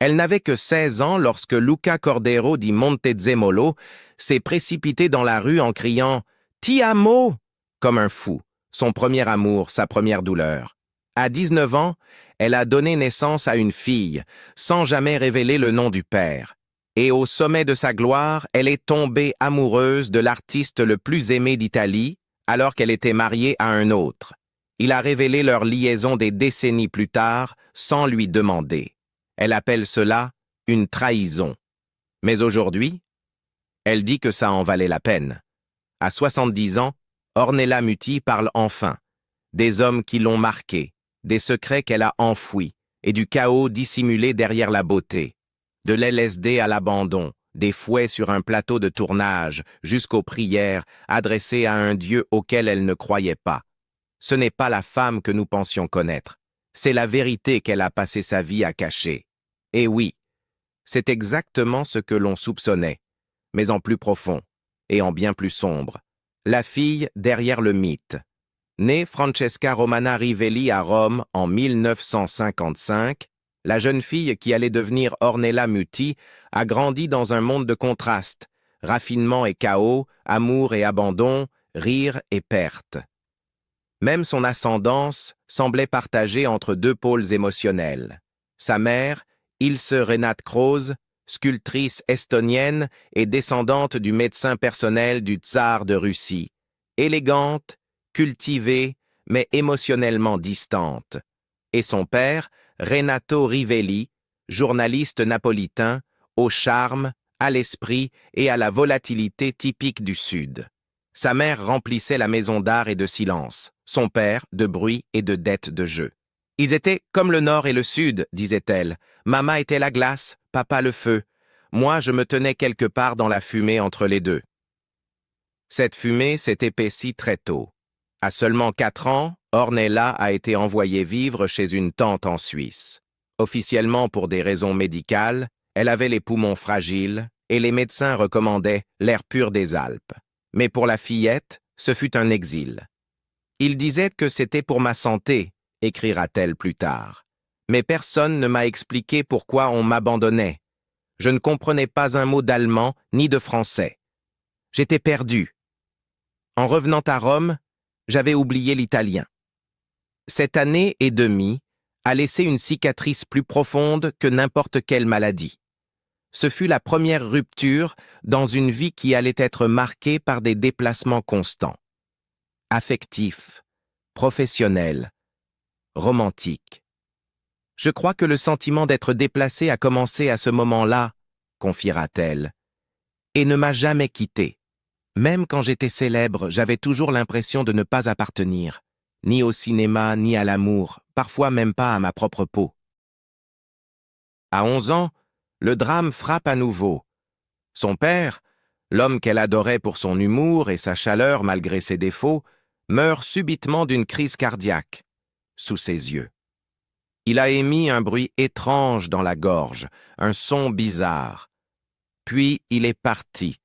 Elle n'avait que 16 ans lorsque Luca Cordero di Montezemolo s'est précipité dans la rue en criant « Ti amo » comme un fou, son premier amour, sa première douleur. À 19 ans, elle a donné naissance à une fille, sans jamais révéler le nom du père. Et au sommet de sa gloire, elle est tombée amoureuse de l'artiste le plus aimé d'Italie, alors qu'elle était mariée à un autre. Il a révélé leur liaison des décennies plus tard, sans lui demander. Elle appelle cela une trahison. Mais aujourd'hui, elle dit que ça en valait la peine. À 70 ans, Ornella Muti parle enfin. Des hommes qui l'ont marquée, des secrets qu'elle a enfouis, et du chaos dissimulé derrière la beauté. De l'LSD à l'abandon, des fouets sur un plateau de tournage, jusqu'aux prières adressées à un Dieu auquel elle ne croyait pas. Ce n'est pas la femme que nous pensions connaître. C'est la vérité qu'elle a passé sa vie à cacher. Et oui, c'est exactement ce que l'on soupçonnait, mais en plus profond et en bien plus sombre. La fille derrière le mythe. Née Francesca Romana Rivelli à Rome en 1955, la jeune fille qui allait devenir Ornella Muti a grandi dans un monde de contrastes, raffinement et chaos, amour et abandon, rire et perte. Même son ascendance semblait partagée entre deux pôles émotionnels. Sa mère, Ilse Renate Krause, sculptrice estonienne et descendante du médecin personnel du tsar de Russie, élégante, cultivée, mais émotionnellement distante. Et son père, Renato Rivelli, journaliste napolitain, au charme, à l'esprit et à la volatilité typique du Sud. Sa mère remplissait la maison d'art et de silence, son père de bruit et de dettes de jeu. Ils étaient comme le Nord et le Sud, disait-elle. Maman était la glace, papa le feu. Moi, je me tenais quelque part dans la fumée entre les deux. Cette fumée s'est épaissie très tôt. À seulement 4 ans, Ornella a été envoyée vivre chez une tante en Suisse. Officiellement pour des raisons médicales, elle avait les poumons fragiles et les médecins recommandaient l'air pur des Alpes. Mais pour la fillette, ce fut un exil. Il disait que c'était pour ma santé, écrira-t-elle plus tard. Mais personne ne m'a expliqué pourquoi on m'abandonnait. Je ne comprenais pas un mot d'allemand ni de français. J'étais perdu. En revenant à Rome, j'avais oublié l'italien. Cette année et demie a laissé une cicatrice plus profonde que n'importe quelle maladie. Ce fut la première rupture dans une vie qui allait être marquée par des déplacements constants. Affectifs, professionnels, romantiques. Je crois que le sentiment d'être déplacé a commencé à ce moment-là, confiera-t-elle, et ne m'a jamais quitté. Même quand j'étais célèbre, j'avais toujours l'impression de ne pas appartenir, ni au cinéma, ni à l'amour, parfois même pas à ma propre peau. À 11 ans, le drame frappe à nouveau. Son père, l'homme qu'elle adorait pour son humour et sa chaleur malgré ses défauts, meurt subitement d'une crise cardiaque, sous ses yeux. Il a émis un bruit étrange dans la gorge, un son bizarre. Puis il est parti,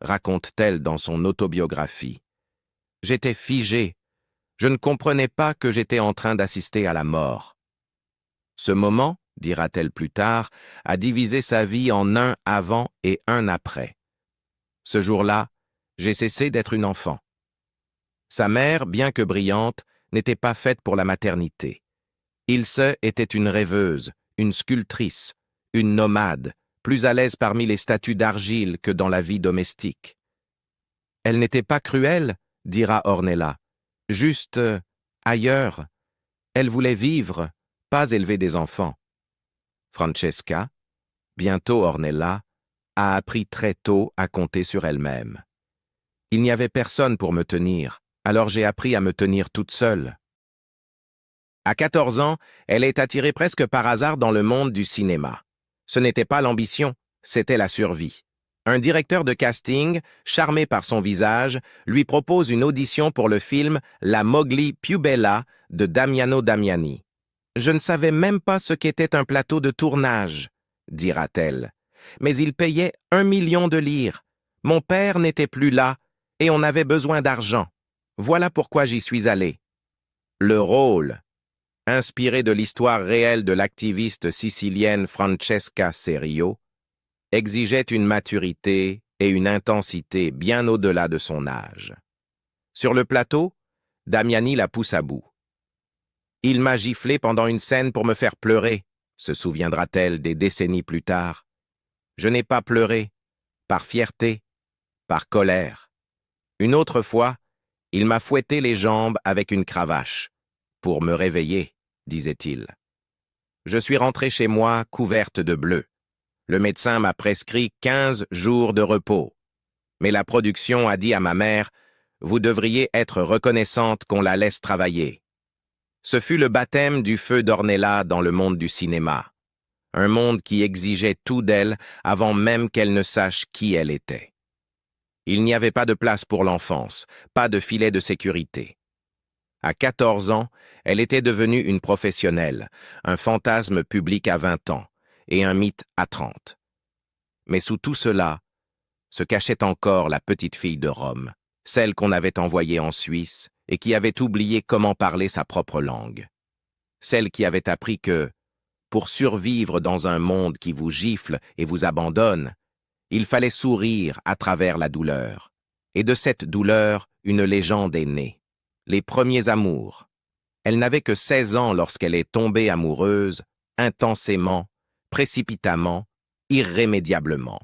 raconte-t-elle dans son autobiographie. J'étais figé. Je ne comprenais pas que j'étais en train d'assister à la mort. Ce moment, dira-t-elle plus tard, a divisé sa vie en un avant et un après. Ce jour-là, j'ai cessé d'être une enfant. Sa mère, bien que brillante, n'était pas faite pour la maternité. Ilse était une rêveuse, une sculptrice, une nomade, plus à l'aise parmi les statues d'argile que dans la vie domestique. Elle n'était pas cruelle, dira Ornella, juste ailleurs. Elle voulait vivre, pas élever des enfants. Francesca, bientôt Ornella, a appris très tôt à compter sur elle-même. Il n'y avait personne pour me tenir, alors j'ai appris à me tenir toute seule. À 14 ans, elle est attirée presque par hasard dans le monde du cinéma. Ce n'était pas l'ambition, c'était la survie. Un directeur de casting, charmé par son visage, lui propose une audition pour le film La Mowgli più bella de Damiano Damiani. Je ne savais même pas ce qu'était un plateau de tournage, dira-t-elle. Mais il payait 1 million de lire. Mon père n'était plus là et on avait besoin d'argent. Voilà pourquoi j'y suis allé. Le rôle, inspiré de l'histoire réelle de l'activiste sicilienne Francesca Serio, exigeait une maturité et une intensité bien au-delà de son âge. Sur le plateau, Damiani la pousse à bout. « Il m'a giflé pendant une scène pour me faire pleurer », se souviendra-t-elle des décennies plus tard. « Je n'ai pas pleuré, par fierté, par colère. Une autre fois, il m'a fouetté les jambes avec une cravache, pour me réveiller, disait-il. Je suis rentré chez moi couverte de bleu. Le médecin m'a prescrit 15 jours de repos. Mais la production a dit à ma mère, « Vous devriez être reconnaissante qu'on la laisse travailler. » Ce fut le baptême du feu d'Ornella dans le monde du cinéma. Un monde qui exigeait tout d'elle avant même qu'elle ne sache qui elle était. Il n'y avait pas de place pour l'enfance, pas de filet de sécurité. À 14 ans, elle était devenue une professionnelle, un fantasme public à 20 ans et un mythe à 30. Mais sous tout cela, se cachait encore la petite fille de Rome, celle qu'on avait envoyée en Suisse et qui avait oublié comment parler sa propre langue. Celle qui avait appris que, pour survivre dans un monde qui vous gifle et vous abandonne, il fallait sourire à travers la douleur. Et de cette douleur, une légende est née. Les premiers amours. Elle n'avait que 16 ans lorsqu'elle est tombée amoureuse, intensément, précipitamment, irrémédiablement,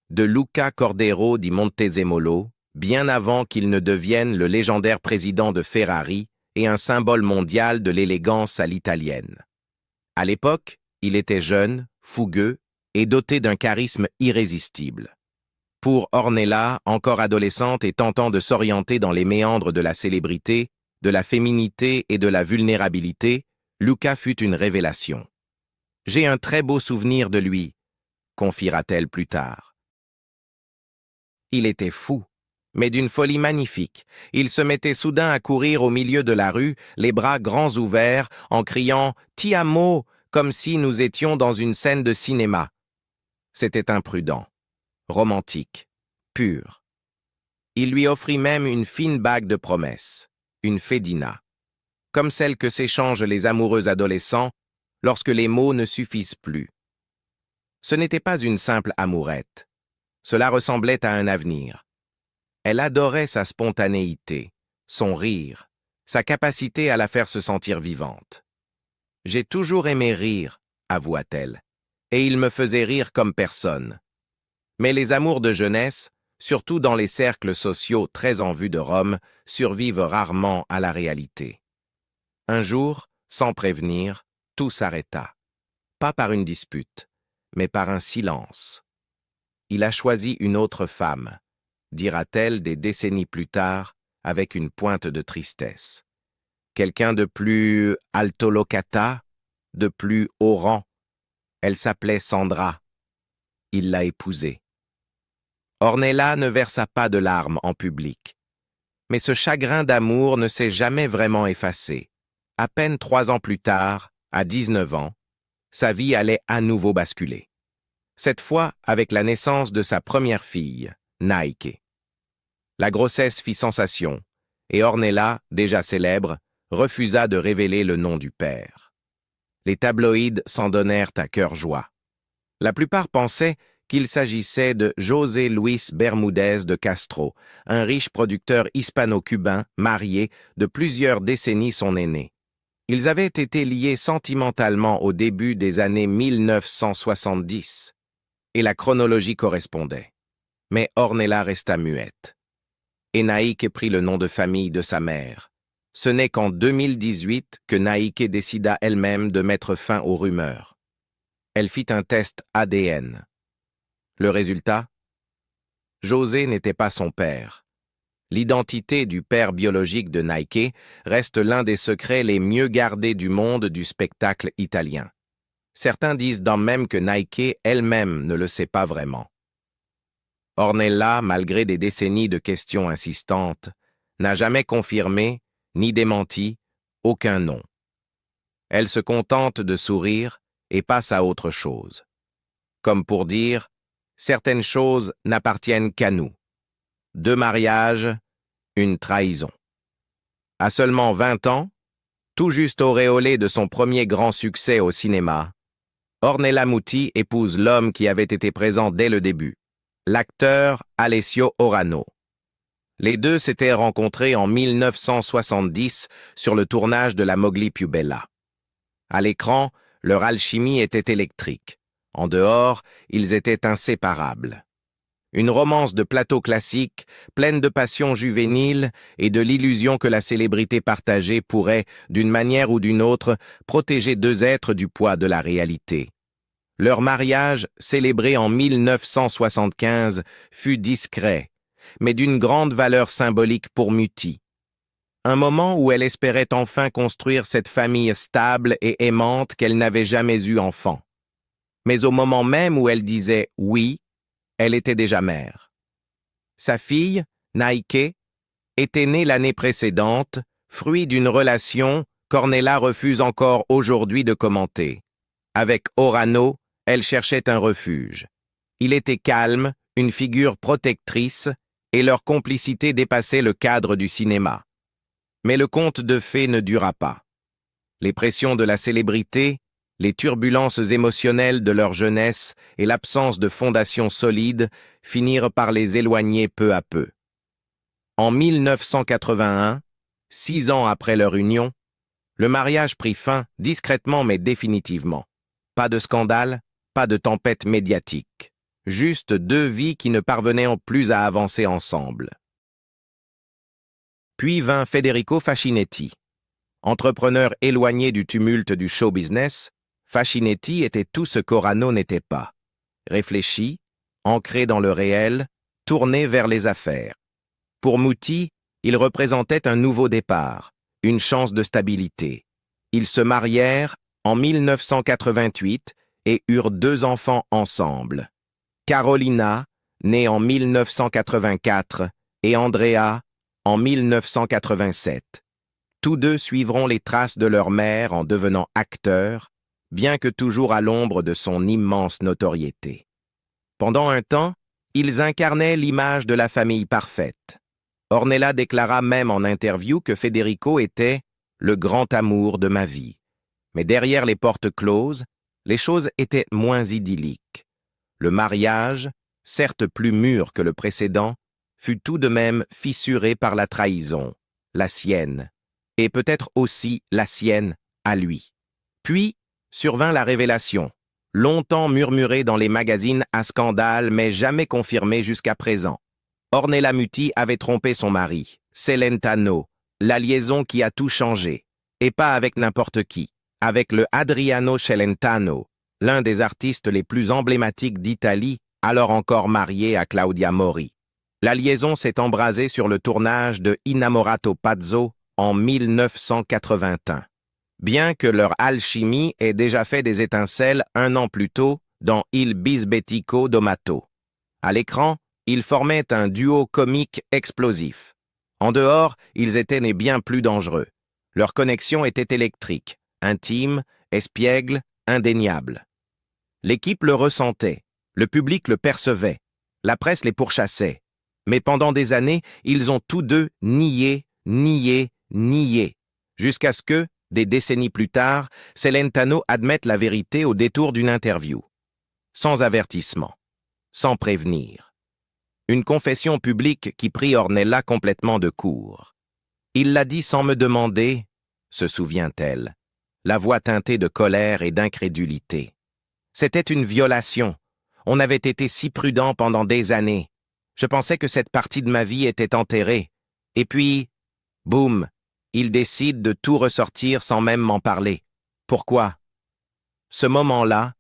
de Luca Cordero di Montezemolo, bien avant qu'il ne devienne le légendaire président de Ferrari et un symbole mondial de l'élégance à l'italienne. À l'époque, il était jeune, fougueux et doté d'un charisme irrésistible. Pour Ornella, encore adolescente et tentant de s'orienter dans les méandres de la célébrité, de la féminité et de la vulnérabilité, Luca fut une révélation. « J'ai un très beau souvenir de lui », confiera-t-elle plus tard. Il était fou, mais d'une folie magnifique. Il se mettait soudain à courir au milieu de la rue, les bras grands ouverts, en criant « Ti amo » comme si nous étions dans une scène de cinéma. C'était imprudent, romantique, pur. Il lui offrit même une fine bague de promesses, une fedina, comme celle que s'échangent les amoureux adolescents lorsque les mots ne suffisent plus. Ce n'était pas une simple amourette. Cela ressemblait à un avenir. Elle adorait sa spontanéité, son rire, sa capacité à la faire se sentir vivante. « J'ai toujours aimé rire », avoua-t-elle, et il me faisait rire comme personne. Mais les amours de jeunesse, surtout dans les cercles sociaux très en vue de Rome, survivent rarement à la réalité. Un jour, sans prévenir, tout s'arrêta. Pas par une dispute, mais par un silence. Il a choisi une autre femme, dira-t-elle des décennies plus tard, avec une pointe de tristesse. Quelqu'un de plus altolocata, de plus haut rang. Elle s'appelait Sandra. Il l'a épousée. Ornella ne versa pas de larmes en public. Mais ce chagrin d'amour ne s'est jamais vraiment effacé. À peine 3 ans plus tard, à 19 ans, sa vie allait à nouveau basculer. Cette fois avec la naissance de sa première fille, Nike. La grossesse fit sensation, et Ornella, déjà célèbre, refusa de révéler le nom du père. Les tabloïds s'en donnèrent à cœur joie. La plupart pensaient qu'il s'agissait de José Luis Bermúdez de Castro, un riche producteur hispano-cubain, marié, de plusieurs décennies son aîné. Ils avaient été liés sentimentalement au début des années 1970, et la chronologie correspondait. Mais Ornella resta muette. Et Naïke prit le nom de famille de sa mère. Ce n'est qu'en 2018 que Naïke décida elle-même de mettre fin aux rumeurs. Elle fit un test ADN. Le résultat? José n'était pas son père. L'identité du père biologique de Naïke reste l'un des secrets les mieux gardés du monde du spectacle italien. Certains disent même que Naïke elle-même ne le sait pas vraiment. Ornella, malgré des décennies de questions insistantes, n'a jamais confirmé, ni démenti, aucun nom. Elle se contente de sourire et passe à autre chose. Comme pour dire, certaines choses n'appartiennent qu'à nous. 2 mariages, une trahison. À seulement 20 ans, Tout juste auréolée de son premier grand succès au cinéma, Ornella Muti épouse l'homme qui avait été présent dès le début, l'acteur Alessio Orano. Les deux s'étaient rencontrés en 1970 sur le tournage de La Mowgli più bella. À l'écran, leur alchimie était électrique. En dehors, ils étaient inséparables. Une romance de plateau classique, pleine de passion juvénile et de l'illusion que la célébrité partagée pourrait, d'une manière ou d'une autre, protéger deux êtres du poids de la réalité. Leur mariage, célébré en 1975, fut discret, mais d'une grande valeur symbolique pour Muti. Un moment où elle espérait enfin construire cette famille stable et aimante qu'elle n'avait jamais eu enfant. Mais au moment même où elle disait « oui », elle était déjà mère. Sa fille, Naike, était née l'année précédente, fruit d'une relation qu'Ornella refuse encore aujourd'hui de commenter. Avec Orano, elle cherchait un refuge. Il était calme, une figure protectrice, et leur complicité dépassait le cadre du cinéma. Mais le conte de fées ne dura pas. Les pressions de la célébrité, les turbulences émotionnelles de leur jeunesse et l'absence de fondation solide finirent par les éloigner peu à peu. En 1981, 6 ans après leur union, le mariage prit fin discrètement mais définitivement. Pas de scandale, pas de tempête médiatique. Juste deux vies qui ne parvenaient plus à avancer ensemble. Puis vint Federico Fascinetti. Entrepreneur éloigné du tumulte du show business, Fascinetti était tout ce qu'Orano n'était pas. Réfléchi, ancré dans le réel, tourné vers les affaires. Pour Muti, il représentait un nouveau départ, une chance de stabilité. Ils se marièrent en 1988 et eurent 2 enfants ensemble. Carolina, née en 1984, et Andrea, en 1987. Tous deux suivront les traces de leur mère en devenant acteurs, bien que toujours à l'ombre de son immense notoriété. Pendant un temps, ils incarnaient l'image de la famille parfaite. Ornella déclara même en interview que Federico était « le grand amour de ma vie ». Mais derrière les portes closes, les choses étaient moins idylliques. Le mariage, certes plus mûr que le précédent, fut tout de même fissuré par la trahison, la sienne, et peut-être aussi la sienne à lui. Puis survint la révélation, longtemps murmurée dans les magazines à scandale mais jamais confirmée jusqu'à présent. Ornella Muti avait trompé son mari, Celentano, la liaison qui a tout changé, et pas avec n'importe qui, avec le Adriano Celentano, l'un des artistes les plus emblématiques d'Italie, alors encore marié à Claudia Mori. La liaison s'est embrasée sur le tournage de Innamorato Pazzo en 1981. Bien que leur alchimie ait déjà fait des étincelles 1 an plus tôt dans Il Bisbetico Domato. À l'écran, ils formaient un duo comique explosif. En dehors, ils étaient nés bien plus dangereux. Leur connexion était électrique, intime, espiègle, indéniable. L'équipe le ressentait, le public le percevait, la presse les pourchassait. Mais pendant des années, ils ont tous deux nié, jusqu'à ce que, des décennies plus tard, Celentano admette la vérité au détour d'une interview. Sans avertissement, sans prévenir. Une confession publique qui prit Ornella complètement de court. Il l'a dit sans me demander, se souvient-elle, la voix teintée de colère et d'incrédulité. C'était une violation. On avait été si prudent pendant des années. Je pensais que cette partie de ma vie était enterrée. Et puis, boum, il décide de tout ressortir sans même m'en parler. Pourquoi? Ce moment-là,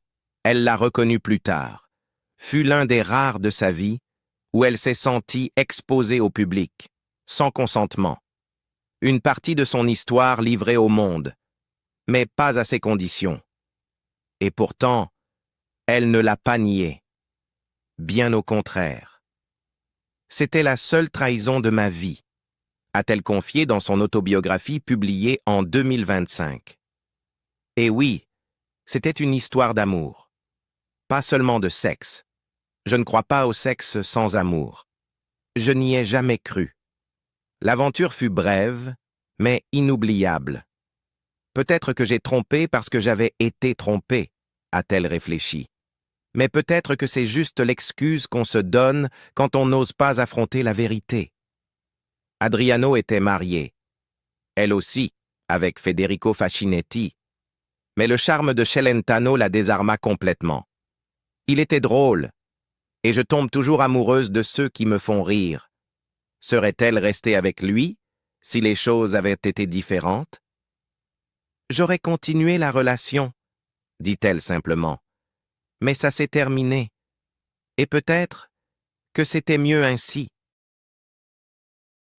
elle l'a reconnu plus tard, fut l'un des rares de sa vie où elle s'est sentie exposée au public, sans consentement. Une partie de son histoire livrée au monde, mais pas à ses conditions. Et pourtant, elle ne l'a pas nié. Bien au contraire. C'était la seule trahison de ma vie, a-t-elle confié dans son autobiographie publiée en 2025. Et oui, c'était une histoire d'amour. Pas seulement de sexe. Je ne crois pas au sexe sans amour. Je n'y ai jamais cru. L'aventure fut brève, mais inoubliable. Peut-être que j'ai trompé parce que j'avais été trompé, a-t-elle réfléchi. Mais peut-être que c'est juste l'excuse qu'on se donne quand on n'ose pas affronter la vérité. Adriano était marié. Elle aussi, avec Federico Facchinetti. Mais le charme de Celentano la désarma complètement. Il était drôle, et je tombe toujours amoureuse de ceux qui me font rire. Serait-elle restée avec lui si les choses avaient été différentes? J'aurais continué la relation, dit-elle simplement. Mais ça s'est terminé. Et peut-être que c'était mieux ainsi.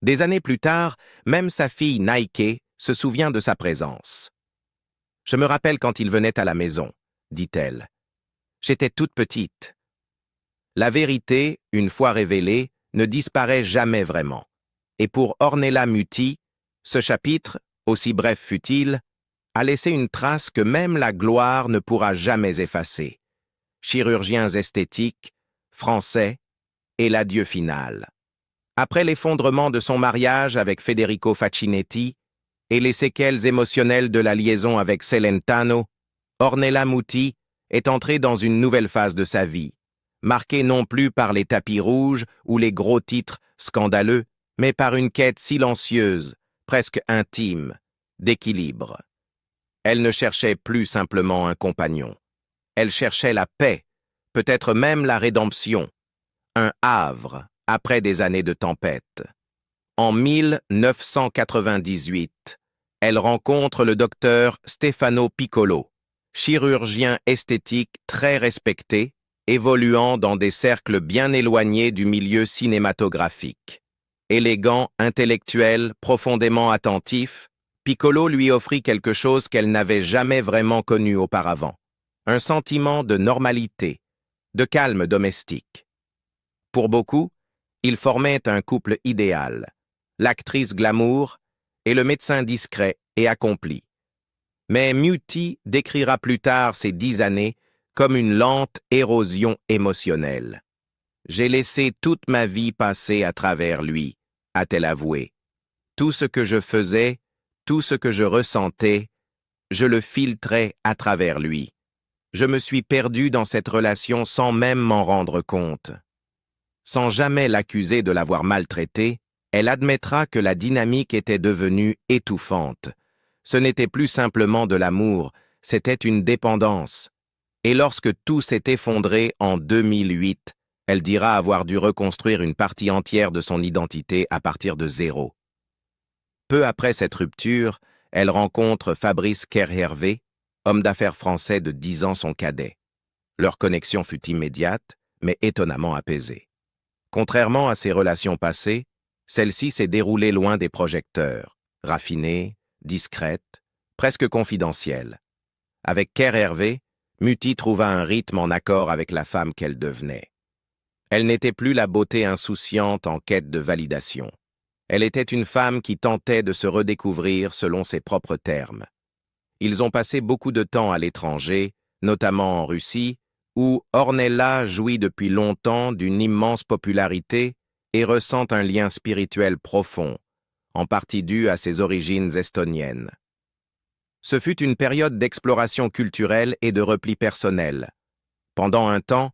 Des années plus tard, même sa fille Nike se souvient de sa présence. Je me rappelle quand il venait à la maison, dit-elle. J'étais toute petite. La vérité, une fois révélée, ne disparaît jamais vraiment. Et pour Ornella Muti, ce chapitre, aussi bref fut-il, a laissé une trace que même la gloire ne pourra jamais effacer. Chirurgiens esthétiques, français, et l'adieu final. Après l'effondrement de son mariage avec Federico Facchinetti et les séquelles émotionnelles de la liaison avec Celentano, Ornella Muti est entrée dans une nouvelle phase de sa vie, marquée non plus par les tapis rouges ou les gros titres scandaleux, mais par une quête silencieuse, presque intime, d'équilibre. Elle ne cherchait plus simplement un compagnon. Elle cherchait la paix, peut-être même la rédemption, un havre après des années de tempête. En 1998, elle rencontre le docteur Stefano Piccolo, chirurgien esthétique très respecté, évoluant dans des cercles bien éloignés du milieu cinématographique. Élégant, intellectuel, profondément attentif, Piccolo lui offrit quelque chose qu'elle n'avait jamais vraiment connu auparavant. Un sentiment de normalité, de calme domestique. Pour beaucoup, ils formaient un couple idéal, l'actrice glamour et le médecin discret et accompli. Mais Muti décrira plus tard ces 10 années comme une lente érosion émotionnelle. « J'ai laissé toute ma vie passer à travers lui », a-t-elle avoué. Tout ce que je faisais, tout ce que je ressentais, je le filtrais à travers lui. Je me suis perdu dans cette relation sans même m'en rendre compte. Sans jamais l'accuser de l'avoir maltraité, elle admettra que la dynamique était devenue étouffante. Ce n'était plus simplement de l'amour, c'était une dépendance. Et lorsque tout s'est effondré en 2008, elle dira avoir dû reconstruire une partie entière de son identité à partir de zéro. Peu après cette rupture, elle rencontre Fabrice Kerhervé, homme d'affaires français de 10 ans son cadet. Leur connexion fut immédiate, mais étonnamment apaisée. Contrairement à ses relations passées, celle-ci s'est déroulée loin des projecteurs, raffinée, discrète, presque confidentielle. Avec Kerhervé, Muti trouva un rythme en accord avec la femme qu'elle devenait. Elle n'était plus la beauté insouciante en quête de validation. Elle était une femme qui tentait de se redécouvrir selon ses propres termes. Ils ont passé beaucoup de temps à l'étranger, notamment en Russie, où Ornella jouit depuis longtemps d'une immense popularité et ressent un lien spirituel profond, en partie dû à ses origines estoniennes. Ce fut une période d'exploration culturelle et de repli personnel. Pendant un temps,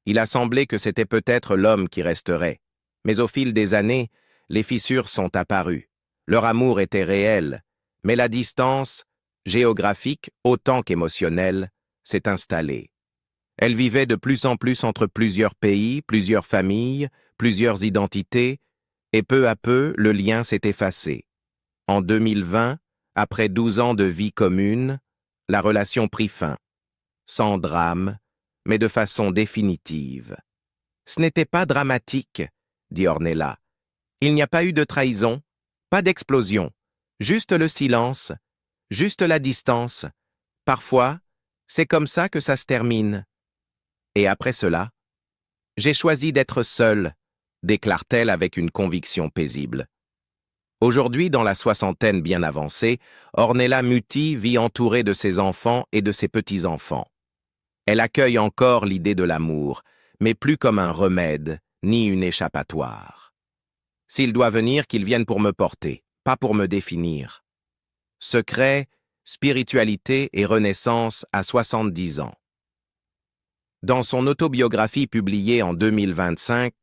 il a semblé que c'était peut-être l'homme qui resterait, mais au fil des années, les fissures sont apparues. Leur amour était réel, mais la distance, géographique autant qu'émotionnelle, s'est installée. Elle vivait de plus en plus entre plusieurs pays, plusieurs familles, plusieurs identités, et peu à peu, le lien s'est effacé. En 2020, après 12 ans de vie commune, la relation prit fin. Sans drame, mais de façon définitive. « Ce n'était pas dramatique, » dit Ornella. « Il n'y a pas eu de trahison, pas d'explosion, juste le silence, juste la distance. Parfois, c'est comme ça que ça se termine. » Et après cela, « J'ai choisi d'être seule, » déclare-t-elle avec une conviction paisible. Aujourd'hui, dans la soixantaine bien avancée, Ornella Muti vit entourée de ses enfants et de ses petits-enfants. Elle accueille encore l'idée de l'amour, mais plus comme un remède, ni une échappatoire. S'il doit venir, qu'il vienne pour me porter, pas pour me définir. Secret, spiritualité et renaissance à 70 ans. Dans son autobiographie publiée en 2025,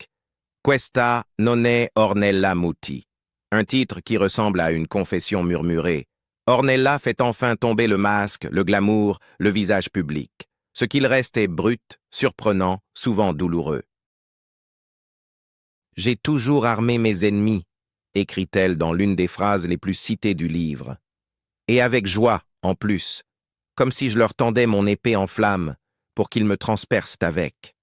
Questa non è Ornella Muti, un titre qui ressemble à une confession murmurée, Ornella fait enfin tomber le masque, le glamour, le visage public. Ce qu'il reste est brut, surprenant, souvent douloureux. « J'ai toujours armé mes ennemis », écrit-elle dans l'une des phrases les plus citées du livre. Et avec joie, en plus, comme si je leur tendais mon épée en flammes pour qu'ils me transpercent avec.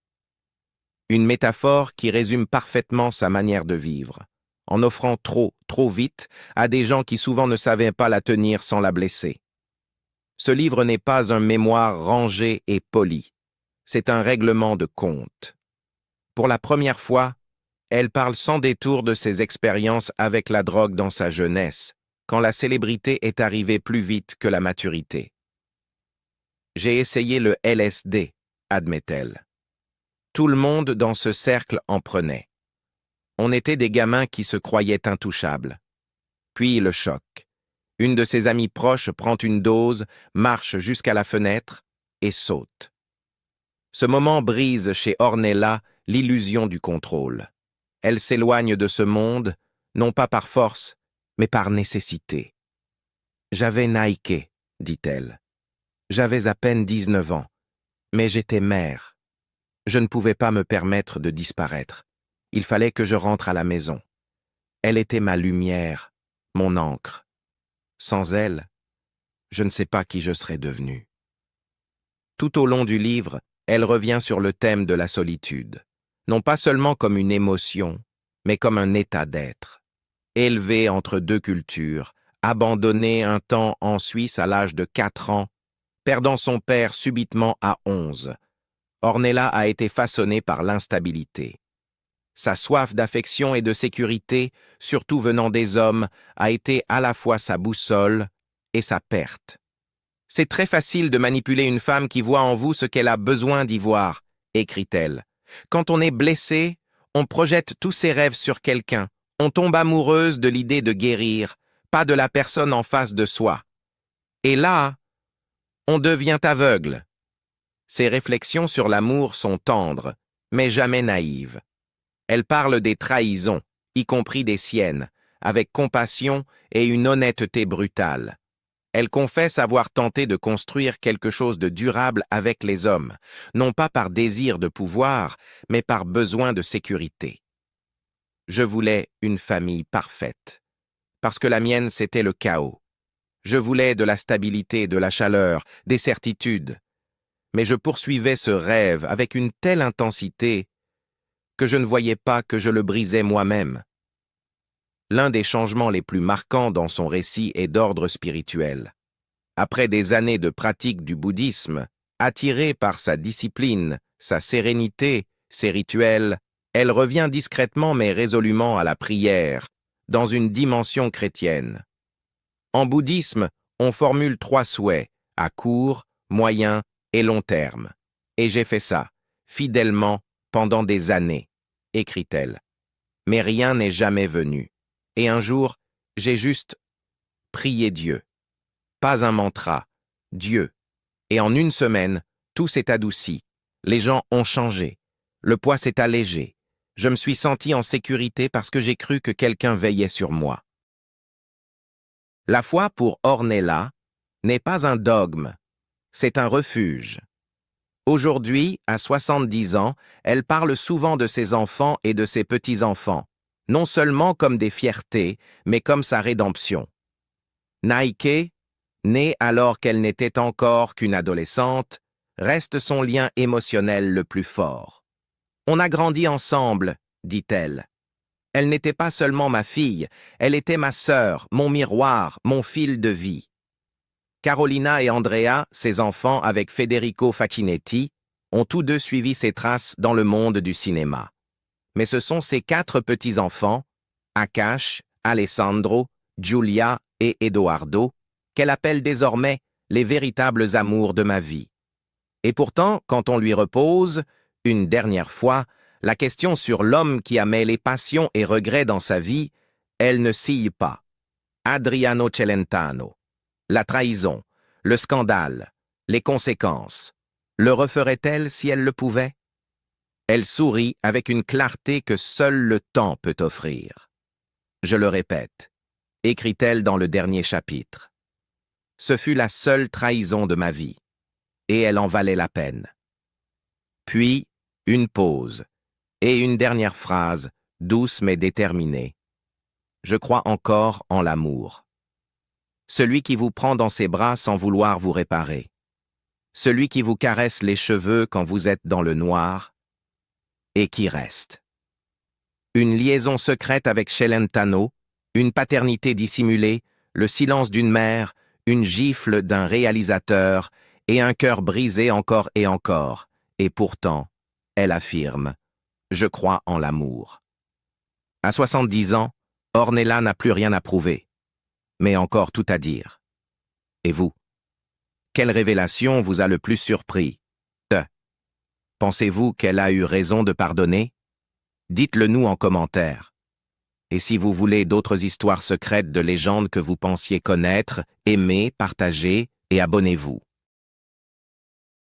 Une métaphore qui résume parfaitement sa manière de vivre, en offrant trop vite à des gens qui souvent ne savaient pas la tenir sans la blesser. Ce livre n'est pas un mémoire rangé et poli, c'est un règlement de compte. Pour la première fois, elle parle sans détour de ses expériences avec la drogue dans sa jeunesse, quand la célébrité est arrivée plus vite que la maturité. J'ai essayé le LSD, admet-elle. Tout le monde dans ce cercle en prenait. On était des gamins qui se croyaient intouchables. Puis le choc. Une de ses amies proches prend une dose, marche jusqu'à la fenêtre et saute. Ce moment brise chez Ornella l'illusion du contrôle. Elle s'éloigne de ce monde, non pas par force, mais par nécessité. « J'avais Nike, dit-elle. J'avais à peine 19 ans, mais j'étais mère. Je ne pouvais pas me permettre de disparaître. Il fallait que je rentre à la maison. Elle était ma lumière, mon encre. Sans elle, je ne sais pas qui je serais devenu. » Tout au long du livre, elle revient sur le thème de la solitude, non pas seulement comme une émotion, mais comme un état d'être. Élevée entre deux cultures, abandonnée un temps en Suisse à l'âge de 4 ans, perdant son père subitement à 11, Ornella a été façonnée par l'instabilité. Sa soif d'affection et de sécurité, surtout venant des hommes, a été à la fois sa boussole et sa perte. « C'est très facile de manipuler une femme qui voit en vous ce qu'elle a besoin d'y voir, » écrit-elle. « Quand on est blessé, on projette tous ses rêves sur quelqu'un. On tombe amoureuse de l'idée de guérir, pas de la personne en face de soi. Et là, on devient aveugle. » Ses réflexions sur l'amour sont tendres, mais jamais naïves. Elle parle des trahisons, y compris des siennes, avec compassion et une honnêteté brutale. Elle confesse avoir tenté de construire quelque chose de durable avec les hommes, non pas par désir de pouvoir, mais par besoin de sécurité. Je voulais une famille parfaite, parce que la mienne c'était le chaos. Je voulais de la stabilité, de la chaleur, des certitudes. Mais je poursuivais ce rêve avec une telle intensité que je ne voyais pas que je le brisais moi-même. L'un des changements les plus marquants dans son récit est d'ordre spirituel. Après des années de pratique du bouddhisme, attirée par sa discipline, sa sérénité, ses rituels, elle revient discrètement mais résolument à la prière, dans une dimension chrétienne. En bouddhisme, on formule 3 souhaits, à court, moyen et long terme. Et j'ai fait ça, fidèlement, pendant des années, écrit-elle. Mais rien n'est jamais venu. Et un jour, j'ai juste prié Dieu. Pas un mantra, Dieu. Et en 1 semaine, tout s'est adouci. Les gens ont changé. Le poids s'est allégé. Je me suis senti en sécurité parce que j'ai cru que quelqu'un veillait sur moi. La foi pour Ornella n'est pas un dogme, c'est un refuge. Aujourd'hui, à 70 ans, elle parle souvent de ses enfants et de ses petits-enfants, non seulement comme des fiertés, mais comme sa rédemption. Nike, née alors qu'elle n'était encore qu'une adolescente, reste son lien émotionnel le plus fort. « On a grandi ensemble, dit-elle. Elle n'était pas seulement ma fille, elle était ma sœur, mon miroir, mon fil de vie. » Carolina et Andrea, ses enfants avec Federico Facchinetti, ont tous deux suivi ses traces dans le monde du cinéma. Mais ce sont ses 4 petits-enfants, Akash, Alessandro, Giulia et Edoardo, qu'elle appelle désormais les véritables amours de ma vie. Et pourtant, quand on lui repose, une dernière fois, la question sur l'homme qui a mêlé passion et regret dans sa vie, elle ne scie pas. Adriano Celentano. La trahison, Le scandale, les conséquences. Le referait-elle si elle le pouvait? Elle sourit avec une clarté que seul le temps peut offrir. Je le répète, écrit-elle dans le dernier chapitre. Ce fut la seule trahison de ma vie, et elle en valait la peine. Puis, une pause, et une dernière phrase, douce mais déterminée. Je crois encore en l'amour. Celui qui vous prend dans ses bras sans vouloir vous réparer. Celui qui vous caresse les cheveux quand vous êtes dans le noir, et qui reste. Une liaison secrète avec Celentano, une paternité dissimulée, le silence d'une mère, une gifle d'un réalisateur et un cœur brisé encore et encore. Et pourtant, elle affirme « Je crois en l'amour ». À 70 ans, Ornella n'a plus rien à prouver, mais encore tout à dire. Et vous? Quelle révélation vous a le plus surpris? Pensez-vous qu'elle a eu raison de pardonner? Dites-le nous en commentaire. Et si vous voulez d'autres histoires secrètes de légendes que vous pensiez connaître, aimez, partagez et abonnez-vous.